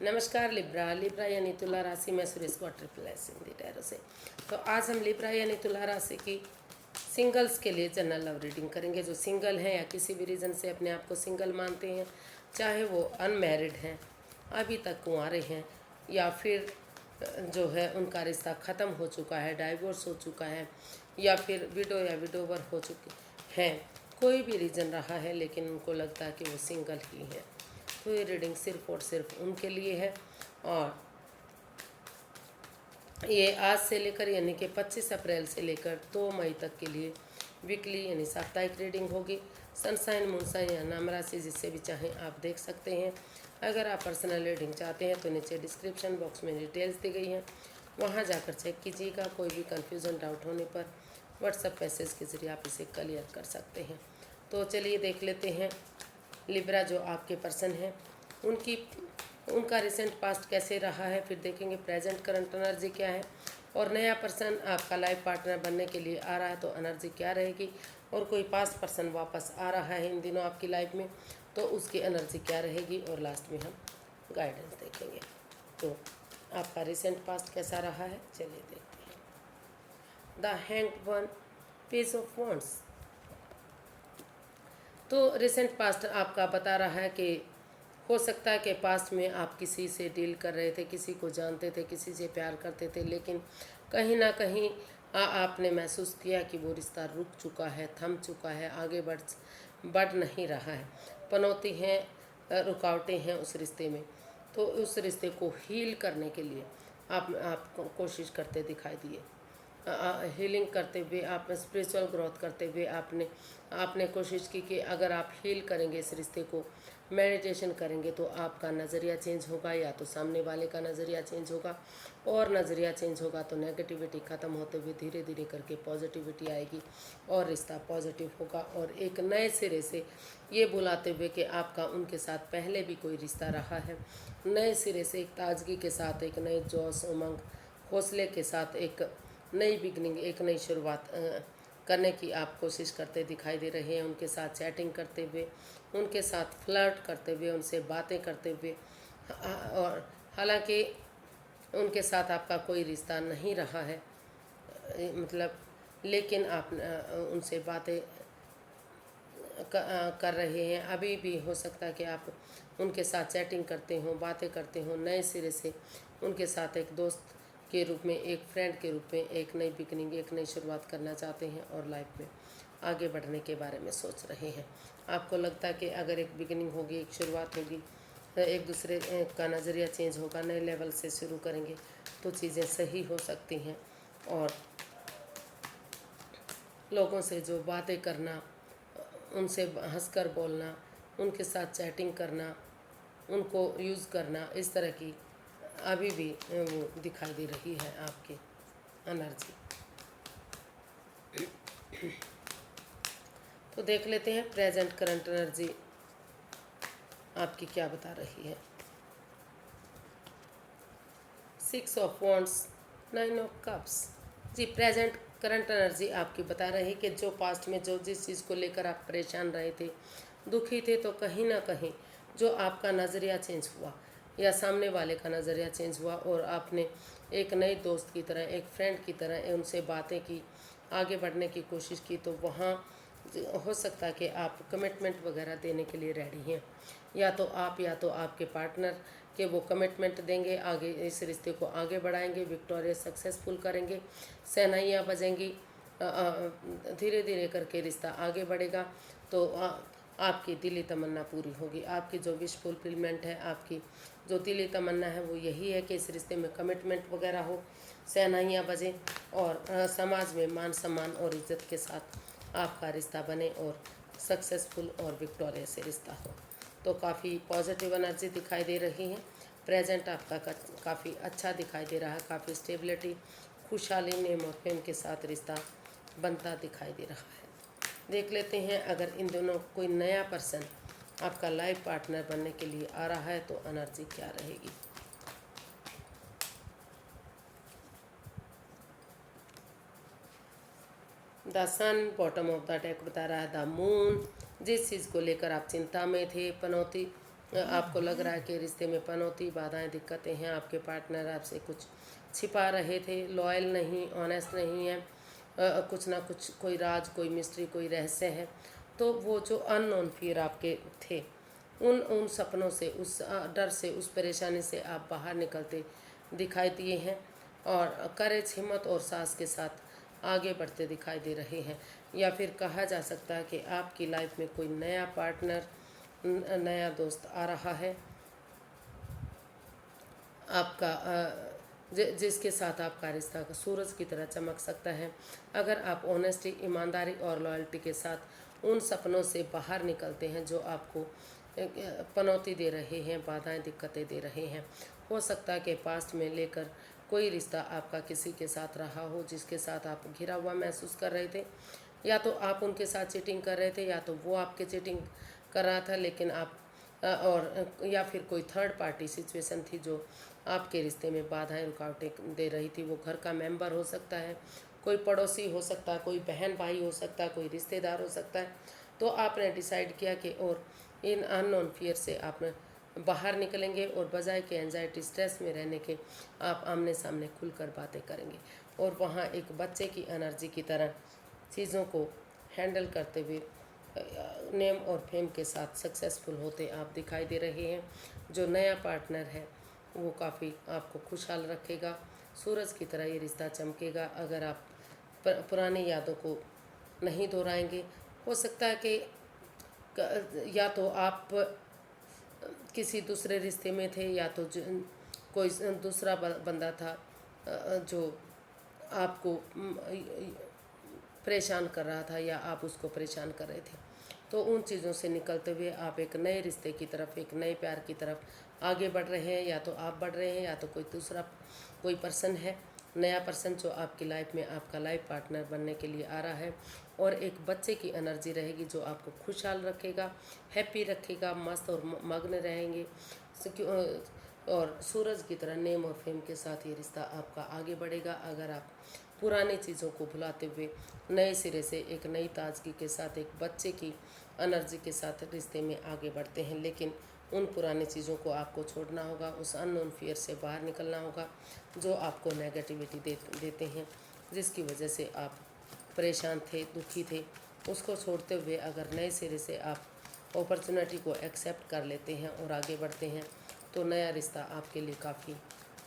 नमस्कार Libra. Libra यानी तुला राशि में सुरेश क्वार्टर हिंदी टैरो से। तो आज हम लिब्रा यानी तुला राशि की सिंगल्स के लिए जनरल लव रीडिंग करेंगे। जो सिंगल हैं या किसी भी रीज़न से अपने आप को सिंगल मानते हैं, चाहे वो अनमैरिड हैं, अभी तक कुंवारे हैं, या फिर जो है उनका रिश्ता ख़त्म हो चुका है, डाइवोर्स हो चुका है, या फिर विडो या विडोवर हो चुके हैं, कोई भी रीज़न रहा है लेकिन उनको लगता है कि वो सिंगल ही हैं, तो ये रीडिंग सिर्फ और सिर्फ उनके लिए है। और ये आज से लेकर यानी कि 25 अप्रैल से लेकर 2 मई तक के लिए वीकली यानी साप्ताहिक रीडिंग होगी। सनसाइन, मूनसाइन या नाम राशि जिससे भी चाहें आप देख सकते हैं। अगर आप पर्सनल रीडिंग चाहते हैं तो नीचे डिस्क्रिप्शन बॉक्स में डिटेल्स दी गई हैं, वहां जाकर चेक कीजिएगा। कोई भी कन्फ्यूज़न डाउट होने पर व्हाट्सएप मैसेज के ज़रिए आप इसे क्लियर कर सकते हैं। तो चलिए देख लेते हैं लिब्रा जो आपके पर्सन हैं उनका रिसेंट पास्ट कैसे रहा है, फिर देखेंगे प्रेजेंट करंट एनर्जी क्या है, और नया पर्सन आपका लाइफ पार्टनर बनने के लिए आ रहा है तो एनर्जी क्या रहेगी, और कोई पास्ट पर्सन वापस आ रहा है इन दिनों आपकी लाइफ में तो उसकी एनर्जी क्या रहेगी, और लास्ट में हम गाइडेंस देखेंगे। तो आपका रिसेंट पास्ट कैसा रहा है, चलिए देखते हैं। The hanged one, page of wands. तो रिसेंट पास्ट आपका बता रहा है कि हो सकता है कि पास्ट में आप किसी से डील कर रहे थे, किसी को जानते थे, किसी से प्यार करते थे, लेकिन कहीं ना कहीं आपने महसूस किया कि वो रिश्ता रुक चुका है, थम चुका है, आगे बढ़ नहीं रहा है, पनौती हैं, रुकावटें हैं उस रिश्ते में। तो उस रिश्ते को हील करने के लिए आप कोशिश करते दिखाई दिए। हीलिंग करते हुए, आप स्पिरिचुअल ग्रोथ करते हुए आपने कोशिश की कि अगर आप हील करेंगे इस रिश्ते को, मेडिटेशन करेंगे तो आपका नज़रिया चेंज होगा, या तो सामने वाले का नज़रिया चेंज होगा, और नज़रिया चेंज होगा तो नेगेटिविटी ख़त्म होते हुए धीरे धीरे करके पॉजिटिविटी आएगी और रिश्ता पॉजिटिव होगा। और एक नए सिरे से ये बुलाते हुए कि आपका उनके साथ पहले भी कोई रिश्ता रहा है, नए सिरे से एक ताजगी के साथ, एक नए जोश, उमंग, हौसले के साथ एक नई बिगनिंग, एक नई शुरुआत करने की आप कोशिश करते दिखाई दे रहे हैं। उनके साथ चैटिंग करते हुए, उनके साथ फ्लर्ट करते हुए, उनसे बातें करते हुए, और हालांकि उनके साथ आपका कोई रिश्ता नहीं रहा है, मतलब, लेकिन आप उनसे बातें कर रहे हैं। अभी भी हो सकता है कि आप उनके साथ चैटिंग करते हो, बातें करते हो, नए सिरे से उनके साथ एक दोस्त के रूप में, एक फ्रेंड के रूप में एक नई बिगनिंग, एक नई शुरुआत करना चाहते हैं और लाइफ में आगे बढ़ने के बारे में सोच रहे हैं। आपको लगता है कि अगर एक बिगनिंग होगी, एक शुरुआत होगी, एक दूसरे का नज़रिया चेंज होगा, नए लेवल से शुरू करेंगे तो चीज़ें सही हो सकती हैं। और लोगों से जो बातें करना, उनसे हंसकर बोलना, उनके साथ चैटिंग करना, उनको यूज़ करना, इस तरह की अभी भी वो दिखाई दे रही है आपकी एनर्जी। तो देख लेते हैं प्रेजेंट करंट एनर्जी आपकी क्या बता रही है। 6 ऑफ वॉन्ड्स, 9 ऑफ कप्स। जी, प्रेजेंट करंट एनर्जी आपकी बता रही है कि जो पास्ट में जो जिस चीज़ को लेकर आप परेशान रहे थे, दुखी थे, तो कहीं ना कहीं जो आपका नज़रिया चेंज हुआ या सामने वाले का नज़रिया चेंज हुआ, और आपने एक नए दोस्त की तरह, एक फ्रेंड की तरह उनसे बातें की, आगे बढ़ने की कोशिश की, तो वहाँ हो सकता है कि आप कमिटमेंट वगैरह देने के लिए रेडी हैं। या तो आप या तो आपके पार्टनर के वो कमिटमेंट देंगे, आगे इस रिश्ते को आगे बढ़ाएंगे, विक्टोरियस सक्सेसफुल करेंगे, शहनाइयाँ बजेंगी, धीरे धीरे करके रिश्ता आगे बढ़ेगा। तो आपकी दिली तमन्ना पूरी होगी। आपकी जो विश फुलफिलमेंट है, आपकी जो दिली तमन्ना है, वो यही है कि इस रिश्ते में कमिटमेंट वगैरह हो, शहनाइयाँ बजें, और समाज में मान सम्मान और इज्जत के साथ आपका रिश्ता बने और सक्सेसफुल और विक्टोरियस से रिश्ता हो। तो काफ़ी पॉजिटिव एनर्जी दिखाई दे रही है। प्रेजेंट आपका काफ़ी अच्छा दिखाई दे रहा है, काफ़ी स्टेबिलिटी, खुशहाली, नेम और फेम के साथ रिश्ता बनता दिखाई दे रहा है। देख लेते हैं अगर इन दोनों कोई नया पर्सन आपका लाइफ पार्टनर बनने के लिए आ रहा है तो एनर्जी क्या रहेगी। The sun, bottom of the deck बता रहा है द मून। जिस चीज़ को लेकर आप चिंता में थे, पनौती आपको लग रहा है कि रिश्ते में पनौती, बाधाएं, दिक्कतें हैं। आपके पार्टनर आपसे कुछ छिपा रहे थे, लॉयल नहीं, ऑनेस्ट नहीं है, कुछ ना कुछ कोई राज, कोई मिस्ट्री, कोई रहस्य है। तो वो जो अननोन फियर आपके थे, उन उन सपनों से, उस डर से, उस परेशानी से आप बाहर निकलते दिखाई दिए हैं और करेज, हिम्मत और साहस के साथ आगे बढ़ते दिखाई दे रहे हैं। या फिर कहा जा सकता है कि आपकी लाइफ में कोई नया पार्टनर, नया दोस्त आ रहा है आपका, जिसके साथ आपका रिश्ता सूरज की तरह चमक सकता है। अगर आप ऑनेस्टी, ईमानदारी और लॉयल्टी के साथ उन सपनों से बाहर निकलते हैं जो आपको पनौती दे रहे हैं, बाधाएं, दिक्कतें दे रहे हैं। हो सकता है कि पास्ट में लेकर कोई रिश्ता आपका किसी के साथ रहा हो जिसके साथ आप घिरा हुआ महसूस कर रहे थे, या तो आप उनके साथ चीटिंग कर रहे थे या तो वो आपके चीटिंग कर रहा था, लेकिन आप और या फिर कोई थर्ड पार्टी सिचुएशन थी जो आपके रिश्ते में बाधाएं, रुकावटें दे रही थी। वो घर का मेंबर हो सकता है, कोई पड़ोसी हो सकता है, कोई बहन भाई हो सकता है, कोई रिश्तेदार हो सकता है। तो आपने डिसाइड किया कि और इन अननोन फियर से आप बाहर निकलेंगे और बजाय के एंजाइटी, स्ट्रेस में रहने के आप आमने सामने खुलकर बातें करेंगे और वहाँ एक बच्चे की एनर्जी की तरह चीज़ों को हैंडल करते हुए नेम और फेम के साथ सक्सेसफुल होते आप दिखाई दे रहे हैं। जो नया पार्टनर है वो काफ़ी आपको खुशहाल रखेगा, सूरज की तरह ये रिश्ता चमकेगा। अगर आप पुरानी यादों को नहीं दोहराएंगे, हो सकता है कि या तो आप किसी दूसरे रिश्ते में थे या तो कोई दूसरा बंदा था जो आपको परेशान कर रहा था या आप उसको परेशान कर रहे थे। तो उन चीज़ों से निकलते हुए आप एक नए रिश्ते की तरफ, एक नए प्यार की तरफ आगे बढ़ रहे हैं। या तो आप बढ़ रहे हैं या तो कोई दूसरा कोई पर्सन है, नया पर्सन जो आपकी लाइफ में आपका लाइफ पार्टनर बनने के लिए आ रहा है। और एक बच्चे की एनर्जी रहेगी जो आपको खुशहाल रखेगा, हैप्पी रखेगा, मस्त और मग्न रहेंगे। और सूरज की तरह नेम और फेम के साथ ये रिश्ता आपका आगे बढ़ेगा। अगर आप पुरानी चीज़ों को भुलाते हुए नए सिरे से एक नई ताजगी के साथ, एक बच्चे की एनर्जी के साथ रिश्ते में आगे बढ़ते हैं, लेकिन उन पुरानी चीज़ों को आपको छोड़ना होगा, उस अननोन फियर से बाहर निकलना होगा जो आपको नेगेटिविटी देते हैं, जिसकी वजह से आप परेशान थे, दुखी थे। उसको छोड़ते हुए अगर नए सिरे से आप अपॉर्चुनिटी को एक्सेप्ट कर लेते हैं और आगे बढ़ते हैं तो नया रिश्ता आपके लिए काफ़ी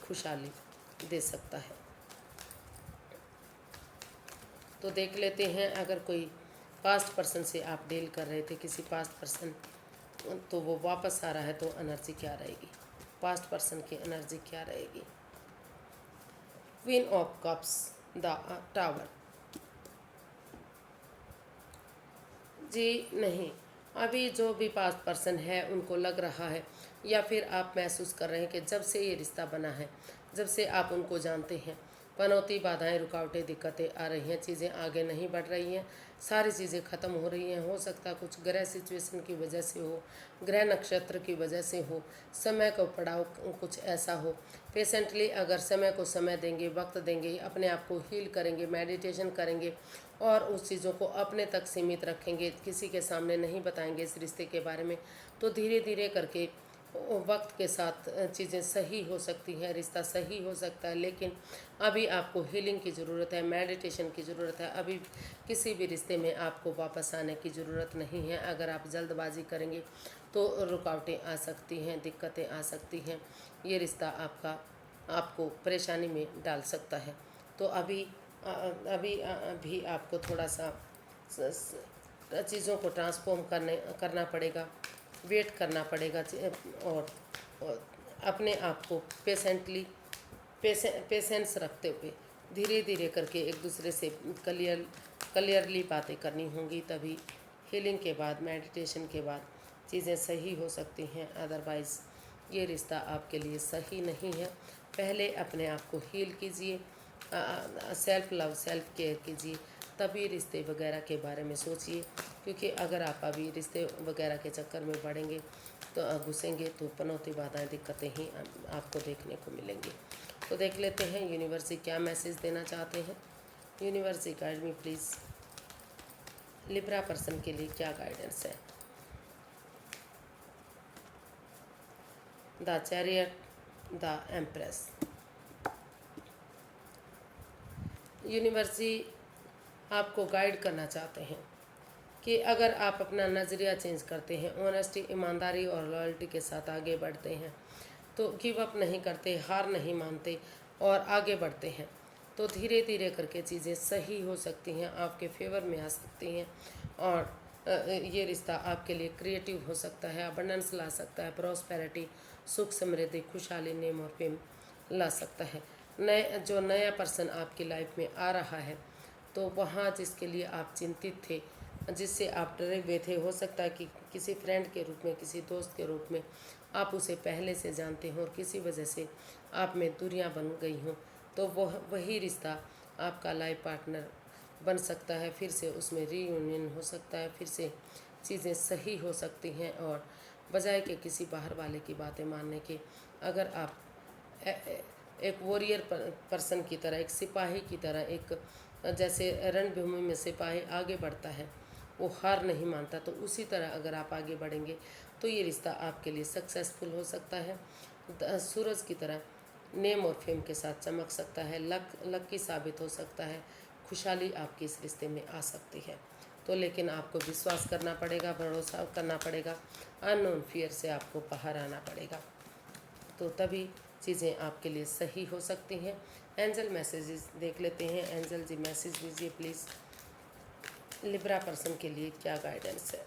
खुशहाली दे सकता है। तो देख लेते हैं, अगर कोई पास्ट पर्सन से आप डील कर रहे थे, किसी पास्ट पर्सन, तो वो वापस आ रहा है तो एनर्जी क्या रहेगी, पास्ट पर्सन की एनर्जी क्या रहेगी। Queen of cups, the tower. जी नहीं, अभी जो भी पास्ट पर्सन है उनको लग रहा है या फिर आप महसूस कर रहे हैं कि जब से ये रिश्ता बना है, जब से आप उनको जानते हैं, पनौती, बाधाएं, रुकावटें, दिक्कतें आ रही हैं, चीज़ें आगे नहीं बढ़ रही हैं, सारी चीज़ें ख़त्म हो रही हैं। हो सकता है कुछ ग्रह सिचुएशन की वजह से हो, ग्रह नक्षत्र की वजह से हो, समय का पड़ाव कुछ ऐसा हो। पेशेंटली अगर समय को समय देंगे, वक्त देंगे, अपने आप को हील करेंगे, मेडिटेशन करेंगे और उस चीज़ों को अपने तक सीमित रखेंगे, किसी के सामने नहीं बताएंगे इस रिश्ते के बारे में, तो धीरे धीरे करके वक्त के साथ चीज़ें सही हो सकती हैं, रिश्ता सही हो सकता है। लेकिन अभी आपको हीलिंग की ज़रूरत है, मेडिटेशन की ज़रूरत है। अभी किसी भी रिश्ते में आपको वापस आने की ज़रूरत नहीं है। अगर आप जल्दबाजी करेंगे तो रुकावटें आ सकती हैं, दिक्कतें आ सकती हैं, ये रिश्ता आपको परेशानी में डाल सकता है। तो अभी भी आपको थोड़ा सा चीज़ों को ट्रांसफॉर्म करना पड़ेगा, वेट करना पड़ेगा और अपने आप को पेशेंस रखते हुए धीरे धीरे करके एक दूसरे से क्लियरली बातें करनी होंगी। तभी हीलिंग के बाद, मेडिटेशन के बाद चीज़ें सही हो सकती हैं। अदरवाइज़ ये रिश्ता आपके लिए सही नहीं है। पहले अपने आप को हील कीजिए, सेल्फ लव, सेल्फ केयर कीजिए, तभी रिश्ते वगैरह के बारे में सोचिए। क्योंकि अगर आप अभी रिश्ते वगैरह के चक्कर में बढ़ेंगे तो घुसेंगे तो पनौती, बाधाएं, दिक्कतें ही आपको देखने को मिलेंगी। तो देख लेते हैं यूनिवर्स क्या मैसेज देना चाहते हैं। Universe guide me please, Libra person के लिए क्या गाइडेंस है। The chariot, the empress. Universe आपको गाइड करना चाहते हैं कि अगर आप अपना नज़रिया चेंज करते हैं, ऑनेस्टी, ईमानदारी और लॉयल्टी के साथ आगे बढ़ते हैं, तो गिव अप नहीं करते, हार नहीं मानते और आगे बढ़ते हैं, तो धीरे धीरे करके चीज़ें सही हो सकती हैं, आपके फेवर में आ सकती हैं और ये रिश्ता आपके लिए क्रिएटिव हो सकता है, अबंडेंस ला सकता है, प्रॉस्पेरिटी, सुख, समृद्धि, खुशहाली, नेम और फेम ला सकता है। जो नया पर्सन आपकी लाइफ में आ रहा है, तो वहाँ जिसके लिए आप चिंतित थे, जिससे आप डरे हुए थे, हो सकता है कि किसी फ्रेंड के रूप में, किसी दोस्त के रूप में आप उसे पहले से जानते हो और किसी वजह से आप में दूरियां बन गई हों, तो वही रिश्ता आपका लाइफ पार्टनर बन सकता है, फिर से उसमें रीयूनियन हो सकता है, फिर से चीज़ें सही हो सकती हैं। और बजाय के किसी बाहर वाले की बातें मानने के, अगर आप एक वॉरियर पर्सन की तरह, एक सिपाही की तरह, एक जैसे रणभूमि में सिपाही आगे बढ़ता है, वो हार नहीं मानता, तो उसी तरह अगर आप आगे बढ़ेंगे तो ये रिश्ता आपके लिए सक्सेसफुल हो सकता है। सूरज की तरह नेम और फेम के साथ चमक सकता है, लकी साबित हो सकता है, खुशहाली आपकी इस रिश्ते में आ सकती है। तो लेकिन आपको विश्वास करना पड़ेगा, भरोसा करना पड़ेगा, अननोन फियर से आपको बाहर आना पड़ेगा, तो तभी चीज़ें आपके लिए सही हो सकती हैं। एंजल मैसेजेस देख लेते हैं। एंजल जी मैसेज दीजिए प्लीज़, लिब्रा पर्सन के लिए क्या गाइडेंस है,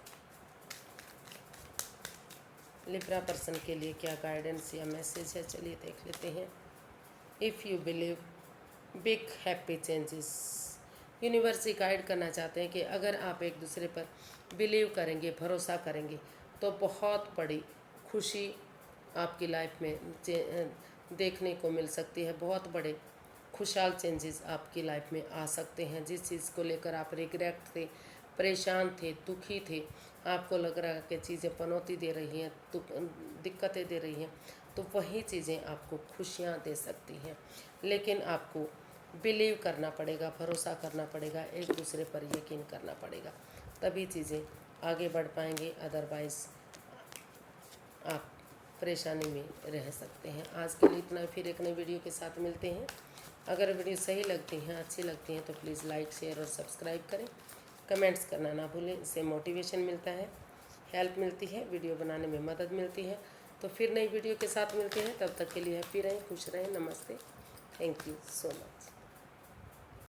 लिब्रा पर्सन के लिए क्या गाइडेंस या मैसेज है, चलिए देख लेते हैं। If you believe big happy changes, universe guide करना चाहते हैं कि अगर आप एक दूसरे पर बिलीव करेंगे, भरोसा करेंगे, तो बहुत बड़ी खुशी आपकी लाइफ में देखने को मिल सकती है। बहुत बड़े खुशहाल चेंजेस आपकी लाइफ में आ सकते हैं। जिस चीज़ को लेकर आप रिग्रेट थे, परेशान थे, दुखी थे, आपको लग रहा है कि चीज़ें पनौती दे रही हैं, दिक्कतें दे रही हैं, तो वही चीज़ें आपको खुशियाँ दे सकती हैं। लेकिन आपको बिलीव करना पड़ेगा, भरोसा करना पड़ेगा, एक दूसरे पर यकीन करना पड़ेगा, तभी चीज़ें आगे बढ़ पाएंगे, अदरवाइज़ आप परेशानी में रह सकते हैं। आज के लिए इतना, फिर एक नई वीडियो के साथ मिलते हैं। अगर वीडियो सही लगती हैं, अच्छी लगती हैं, तो प्लीज़ लाइक, शेयर और सब्सक्राइब करें। कमेंट्स करना ना भूलें, इससे मोटिवेशन मिलता है, हेल्प मिलती है, वीडियो बनाने में मदद मिलती है। तो फिर नई वीडियो के साथ मिलते हैं, तब तक के लिए हैप्पी रहें, खुश रहें। नमस्ते, थैंक यू सो मच।